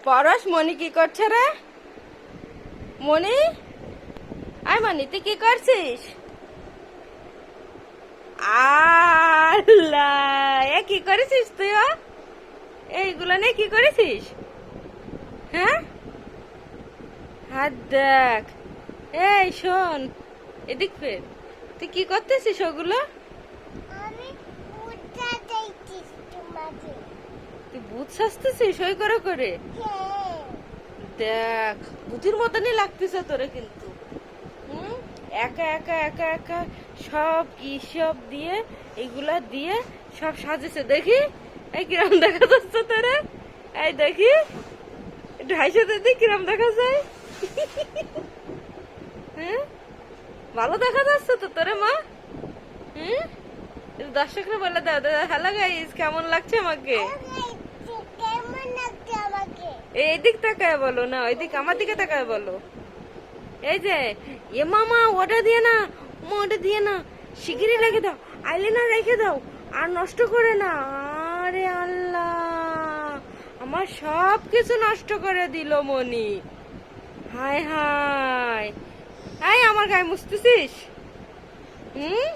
পরশ, মনি কি করছে রে? মনি, আয় মনি, তুই কি করছিস? আল্লাহ, এ কি করেছিস তুই? এইগুলো নিয়ে কি করেছিস? হ্যাঁ, হাত দেখ। এই শোন, এদিক ফের। তুই কি করতেছিস ওগুলো? আমি উঠা যাইতিস তোমাকে। তুই ভূত সাজতেছিস সই করে করে? হ্যাঁ। দেখ, ভূতের মতনই লাগতেছে তোরে কিন্তু। হুম, একা একা একা একা সব কি সব দিয়ে, এগুলা দিয়ে সব সাজেছে দেখি। এই কিরম দেখা যাচ্ছে তোরে? এই দেখি, একটু হাসে দেখি কিরম দেখা যায়। হ্যাঁ, ভালো দেখা যাচ্ছে তো তোরে মা। হুম, দর্শকরা বলে দাও, হ্যালো গাইস, কেমন লাগছে আমাকে? কেমন লাগছে আমাকে? এইদিক তাকায় বলো না, ওইদিক আমার দিকে তাকায় বলো। এই যে, এ মামা ওটা দিয়ে না, মা ওটা দিয়ে না, শিগগিরই রেখে দাও, আইলাইনার রেখে দাও, আর নষ্ট করে না। আরে আল্লাহ, আমার সব কিছু নষ্ট করে দিল মনি। হায় হায়, এই আমার গায়ে মুছতেছিস? হুম,